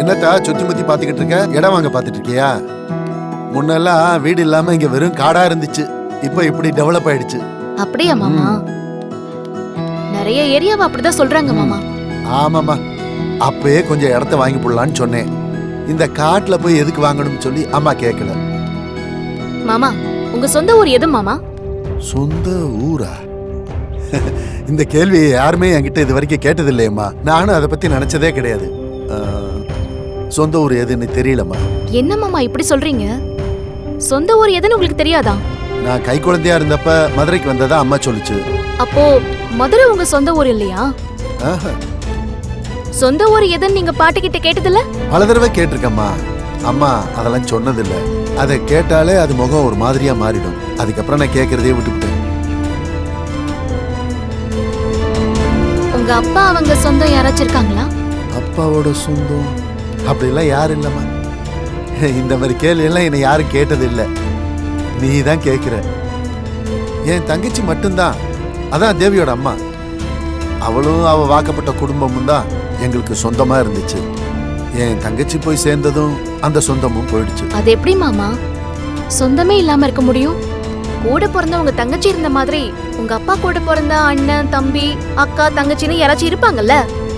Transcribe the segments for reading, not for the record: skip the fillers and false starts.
என்னத்தா சுத்தி முத்தி பாத்துக்கிட்டு இருக்க? இடம் வாங்க பாத்துட்டு இருக்கியா? முன்னெல்லாம் வீடு இல்லாம இங்க வெறும் காடா இருந்துச்சு. இப்ப இப்படி டெவலப் ஆயிடுச்சு. அப்படியா மாமா? நிறைய ஏரியாவை அப்படிதான் சொல்றாங்க மாமா. ஆமாமா, அப்பயே கொஞ்சம் இடத்த வாங்கி போடலான்னு சொன்னேன். இந்த காட்டுல போய் எதுக்கு வாங்கணும்னு சொல்லி அம்மா கேட்கல. மாமா, உங்க சொந்த ஊர் எது மாமா? சொந்த ஊரா? இந்த கேள்வியை யாருமே என்கிட்ட இது வரைக்கும் கேட்டது இல்லையம்மா. நானும் அதை பத்தி நினைச்சதே கிடையாது. சொந்த ஊர் எதுன்னு தெரியலம்மா. என்ன மாமா இப்படி சொல்றீங்க? சொந்த ஊர் எதுன்னு உங்களுக்கு தெரியாதா? நான் கை குழந்தையா இருந்தப்ப மதுரைக்கு வந்ததா அம்மா சொல்லுச்சு. அப்போ மதுரை உங்க சொந்த ஊர் இல்லையா? சொந்த ஊர் எதுன்னு நீங்க பாட்டு கிட்ட கேட்டதில்ல? பல தடவை கேட்டிருக்கம்மா. அம்மா அதெல்லாம் சொன்னதில்ல. அதை கேட்டாலே அது முகம் ஒரு மாதிரியா மாறிடும். அதுக்கப்புறம் நான் கேட்கறதே விட்டுவிட்டேன். உங்க அப்பா அவங்க சொந்தம் யாராச்சும் இருக்காங்களா? அப்பாவோட சொந்தம் அப்படிலாம் யாரும் இல்லம்மா. இந்த மாதிரி கேள்வி எல்லாம் என்னை யாரும் கேட்டது இல்லை. நீ தான் கேட்கிற. என் தங்கச்சி மட்டும்தான், அதான் தேவியோட அம்மா. அவளும் அவ வாக்கப்பட்ட குடும்பமும் தான் எங்களுக்கு சொந்தமா இருந்துச்சு. என் தங்கச்சி போய் சேர்ந்ததும் அந்த சொந்தமும் போயிடுச்சு. அது எப்படி மாமா சொந்தமே இல்லாம இருக்க முடியும்? கூட பிறந்த உங்க தங்கச்சி இருந்த மாதிரி உங்க அப்பா கூட பிறந்த அண்ணன் தம்பி அக்கா தங்கச்சின்னு யாராச்சும் இருப்பாங்கல்ல?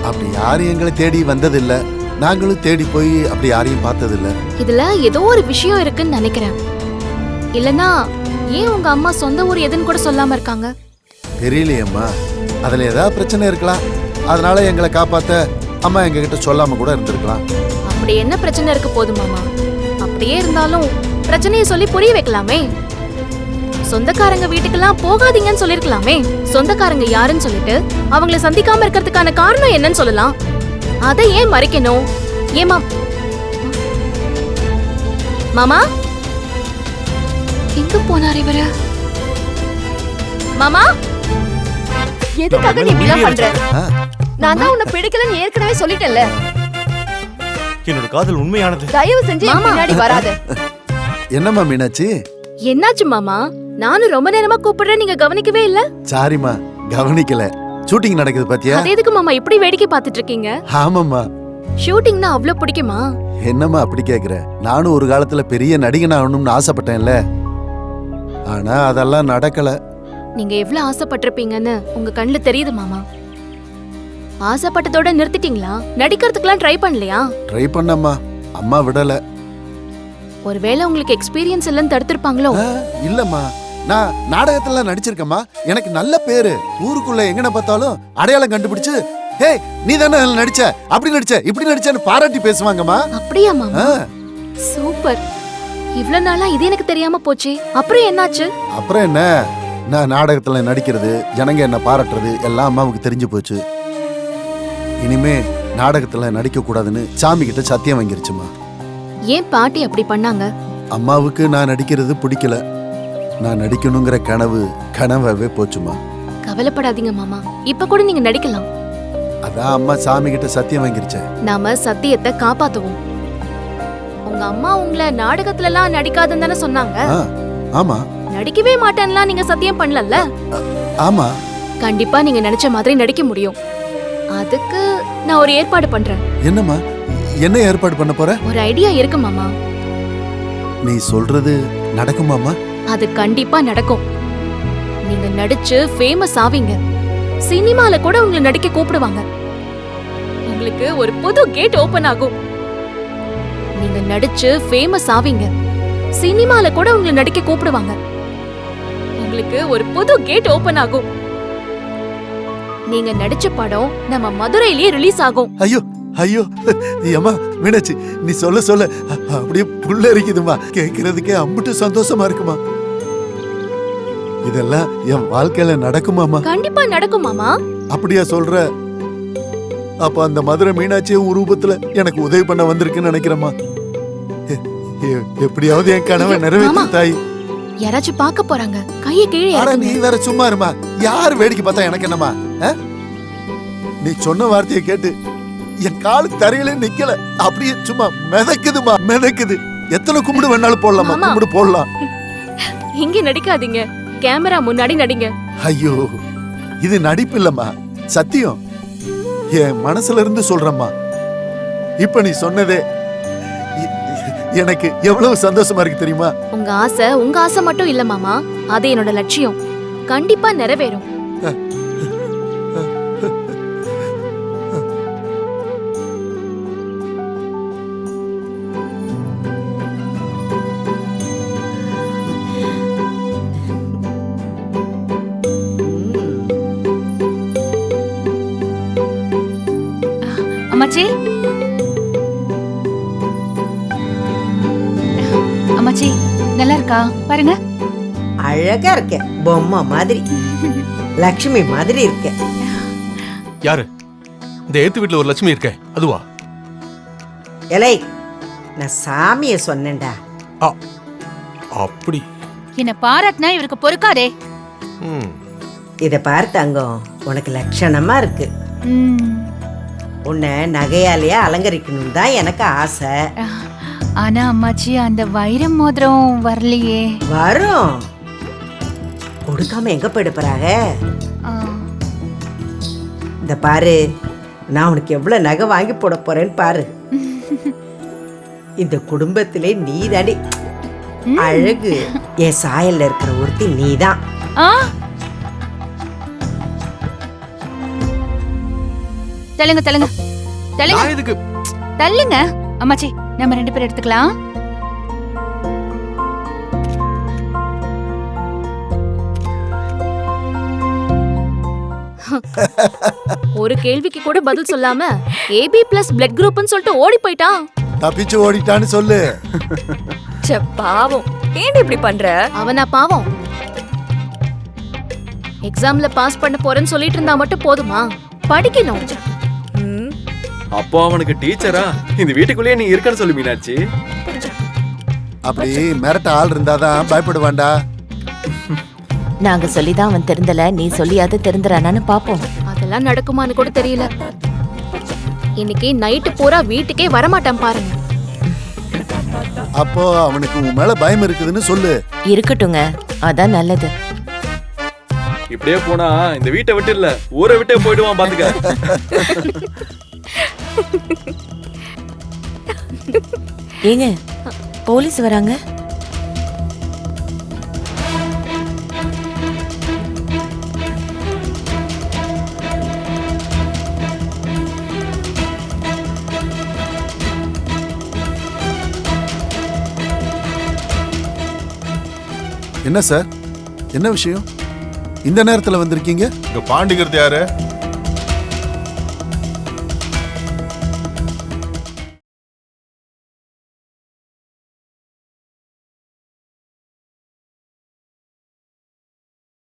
அப்படி யாரும் எங்களை தேடி வந்ததில்ல. நாங்களும் தேடி போய் அப்படி யாரையும் பார்த்ததில்ல. இதுல ஏதோ ஒரு விஷயம் இருக்குன்னு நினைக்கிறேன். இல்லனா ஏன் உங்க அம்மா சொந்த ஊர் எதுன்னு கூட சொல்லாம இருக்காங்க? தெரியலையம்மா. அதுல ஏதாவது பிரச்சனை இருக்கலாம். அதனால எங்களை காப்பாத்த அம்மா எங்க கிட்ட சொல்லாம கூட இருந்திருக்கலாம். அப்படி என்ன பிரச்சனை இருக்கு போது மாமா? அப்படியே இருந்தாலும் பிரச்சனையை சொல்லி புரிய வைக்கலாமே. சொந்தக்காரங்க வீட்டுக்கெல்லாம் போகாதீங்கன்னு சொல்லிருக்கலாமே. சொந்தக்காரங்க யாருன்னு சொல்லிட்டு அவங்கள சந்திக்காம இருக்கிறதுக்கான காரணம் என்னன்னு சொல்லலாம். அதை ஏன் மறைக்கணும்? ஏமா மாமா எங்க போனார் இவரு? மாமா எதுக்காக நீ இப்படிலாம் பண்ற? நான் தான் உன்னை பிடிக்கலன்னு ஏற்கனவே சொல்லிட்டேன்ல. என்னோட காதல் உண்மையானது. தயவு செஞ்சு என் பின்னாடி வராத. என்னம்மா மீனாட்சி? என்னாச்சு மாமா? நானும் ரொம்ப நேரமா கூப்பிடுறேன், நீங்க கவனிக்கவே இல்ல. சாரிம்மா, கவனிக்கல. ஷூட்டிங் நடக்குது பாத்தியா? அது எதுக்கு மாமா இப்படி வேடிக்கை பார்த்துட்டு இருக்கீங்க? ஆமாம்மா. ஷூட்டிங்னா அவ்ளோ பிடிக்குமா? என்னம்மா அப்படி கேக்குற? நானும் ஒரு காலத்துல பெரிய நடிகன் ஆகணும்னு ஆசைப்பட்டேன்ல. ஆனா அதெல்லாம் நடக்கல. நீங்க எவ்வளவு ஆசைப்பட்டிருப்பீங்கன்னு உங்க கண்ணுல தெரியுது மாமா. ஆசைப்பட்டதோட நிறுத்திட்டீங்களா? நடிக்கிறதுக்குலாம் ட்ரை பண்ணலையா? ட்ரை பண்ணம்மா, அம்மா விடல. ஒருவேளை உங்களுக்கு எக்ஸ்பீரியன்ஸ் இல்லன்னு தடுத்திருப்பாங்களோ? இல்லம்மா, நான் நாடகத்துல நடிச்சிருக்கேம்மா. எனக்கு நல்ல பேரு. ஊருக்குள்ள எங்கன பார்த்தாலும் அடையாளம் கண்டுபிடிச்சு, "ஏய், நீ தானே நடிச்ச, அப்படி நடிச்ச, இப்படி நடிச்சன்னு" பாராட்டி பேசுவாங்கம்மா. அப்படியா மாமா? சூப்பர். இவ்வளவு நாளா இது எனக்கு தெரியாம போச்சு. அப்புறம் என்னாச்சு? அப்புறம் என்ன, நான் நாடகத்துல நடிக்கிறது, ஜனங்க என்ன பாராட்டுறது எல்லாம் அம்மாவுக்கு தெரிஞ்சு போச்சு. இனிமே நாடகத்துல நடிக்க கூடாதுன்னு சாமி கிட்ட சத்தியம் வாங்கிருச்சுமா. ஏன் பாட்டி அப்படி பண்ணாங்க? அம்மாவுக்கு நான் நடிக்கிறது பிடிக்கல. நான் நடிக்கணுங்கிற கனவாவே போச்சுமா. கவலைப்படாதீங்க மாமா, இப்ப கூட நீங்க நடிக்கலாம். அதான் அம்மா சாமி கிட்ட சத்தியம் வாங்கிருச்சேன். நாம சத்தியத்தை காப்பாத்துவோம். உங்க அம்மா உங்களை நாடகத்துல எல்லாம் நடிக்காதுன்னு தானே சொன்னாங்க? ஆமா. நடிக்கவே மாட்டேன்லாம் நீங்க சத்தியம் பண்ணலல்ல? ஆமா. கண்டிப்பா நீங்க நினைச்ச மாதிரி நடிக்க முடியும். அதுக்கு நான் ஒரு ஏற்பாடு பண்றேன். என்னம்மா? என்ன ஏற்பாடு பண்ண போற? ஒரு ஐடியா இருக்கு மாமா. நீ சொல்றது நடக்குமாமா? அது கண்டிப்பா நடக்கும். நீங்க நடிச்சு ஃபேமஸ் ஆவீங்க. சினிமால கூட உங்களை நடிக்க கூப்பிடுவாங்க. உங்களுக்கு ஒரு புது கேட் ஓபன் ஆகும். நீங்க நடிச்சு ஃபேமஸ் ஆவீங்க. சினிமால கூட உங்களை நடிக்க கூப்பிடுவாங்க. உங்களுக்கு ஒரு புது கேட் ஓபன் ஆகும். நீங்க நடிச்ச படம் நம்ம மதுரையிலேயே ரிலீஸ் ஆகும். ஐயோ ஐயோ, அம்மா மீனாட்சி, நீ சொல்ல அப்படியே புல்லரிக்குதுமா. கேட்கறதுக்கே அம்புட்டு சந்தோஷமா இருக்குமா. இதெல்லாம் என் வாழ்க்கையில நடக்குமாமா? கண்டிப்பா நடக்கும் மாமா. அப்படியா சொல்ற? அப்ப அந்த மதுரை மீனாட்சி ரூபத்துல எனக்கு உதவி பண்ண வந்திருக்குன்னு நினைக்கிறேம்மா. எப்படியாவது என் கனவை நிறைவேற்று தாய். யாராச்சும் பார்க்க போறாங்க, கையை கீழே நீ இறக்குங்க. வேற சும்மா இருமா. யாரு வேடிக்கை பார்த்தா எனக்கு என்னமா? நீ சொன்ன வார்த்தையை கேட்டு என் காலு தரையில நிக்கல. அப்படியே சும்மா மிதக்குதுமா, மிதக்குது. எத்தனை கும்பிடு வேணாலும் போடலாமா? மாமா. கும்பிடு போடலாம். இங்க நடிக்காதீங்க, கேமரா முன்னாடி நடிங்க. ஐயோ, இது நடிப்பு இல்லம்மா, சத்தியம். என் மனசுல இருந்து சொல்றேம்மா. இப்ப நீ சொன்னதே எனக்கு எவ்வளவு சந்தோஷமா இருக்கு தெரியுமா? உங்க ஆசை மட்டும் இல்ல மாமா, அது என்னோட லட்சியம். கண்டிப்பா நிறைவேறும். அம்மாச்சி, அம்மாச்சி நல்லா இருக்கா பாருங்க. அழகா இருக்க, பொம்மை மாதிரி, லட்சுமி மாதிரி இருக்க. யாரு? இந்த ஏத்து வீட்டுல ஒரு லட்சுமி இருக்க, அதுவா? எலை, நான் சாமிய சொன்னேன்டா. அப்படி என்ன பாராட்டினா இவருக்கு பொறுக்காதே. ம். இத பாரு தங்கம், உனக்கு லட்சணமா இருக்கு. ம். உன்னை நகையாலேயே அலங்கரிக்கணும் தான் எனக்கு ஆசை. ஆனா அம்மாச்சி அந்த வைரம் மோதிரம் வரலையே. வரும், கொடுக்காம எங்க போயிட போறாங்க? ஆ. இந்த பாரு, நான் உனக்கு எவ்வளவு நகை வாங்கி போட போறேன்னு பாரு. இந்த குடும்பத்திலே நீதாடி அழகு. என் சாயல்ல இருக்கிற ஒருத்தி நீதான். ஆ. தள்ளுங்க தள்ளுங்க தள்ளுங்க நான் எதுக்கு? தள்ளுங்க. அம்மாச்சி நம்ம 2 பேரும் எடுத்துக்கலாம். ஒரு கேள்விக்கு கூட பதில் சொல்லாம ஏபி பிளஸ் பிளட் குரூப்னு சொல்லிட்டு ஓடி போயிட்டான். தப்பிச்சு ஓடிட்டான்னு சொல்லு. பாவம், ஏன் இப்படி பண்ற? அவனா பாவம்? எக்ஸாம்ல பாஸ் பண்ண போறேன்னு சொல்லிட்டு இருந்தா மட்டும் போதுமா? படிக்கணும். அப்போ அவனுக்கு டீச்சரா இந்த வீட்டுக்குள்ளேயே நீ இருக்கன்னு சொல்லு மீனாட்சி. அப்படி மிரட்ட ஆள் இருந்தாதான் பயப்படுவான்டா. நாங்க சொல்லிதான் அவன் திருந்தல, நீ சொல்லியாவது திருந்துறானான்னு பாப்போம். அதெல்லாம் நடக்குமான்னு கூட தெரியல. இன்னைக்கு நைட்டு பூரா வீட்டுக்கே வரமாட்டான் பாருங்க. அப்போ அவனுக்கு உன் மேல பயம் இருக்குதுன்னு சொல்லு. இருக்கட்டுங்க, அதான் நல்லது. இப்படியே போனா இந்த வீட்டை விட்டு இல்ல ஊரை விட்டே போயிடுவான் பாத்துக்க. ஏங்க, போலீஸ் வராங்க. என்ன சார், என்ன விஷயம் இந்த நேரத்துல வந்திருக்கீங்க? இங்க பாண்டிங்கிறது யாரு?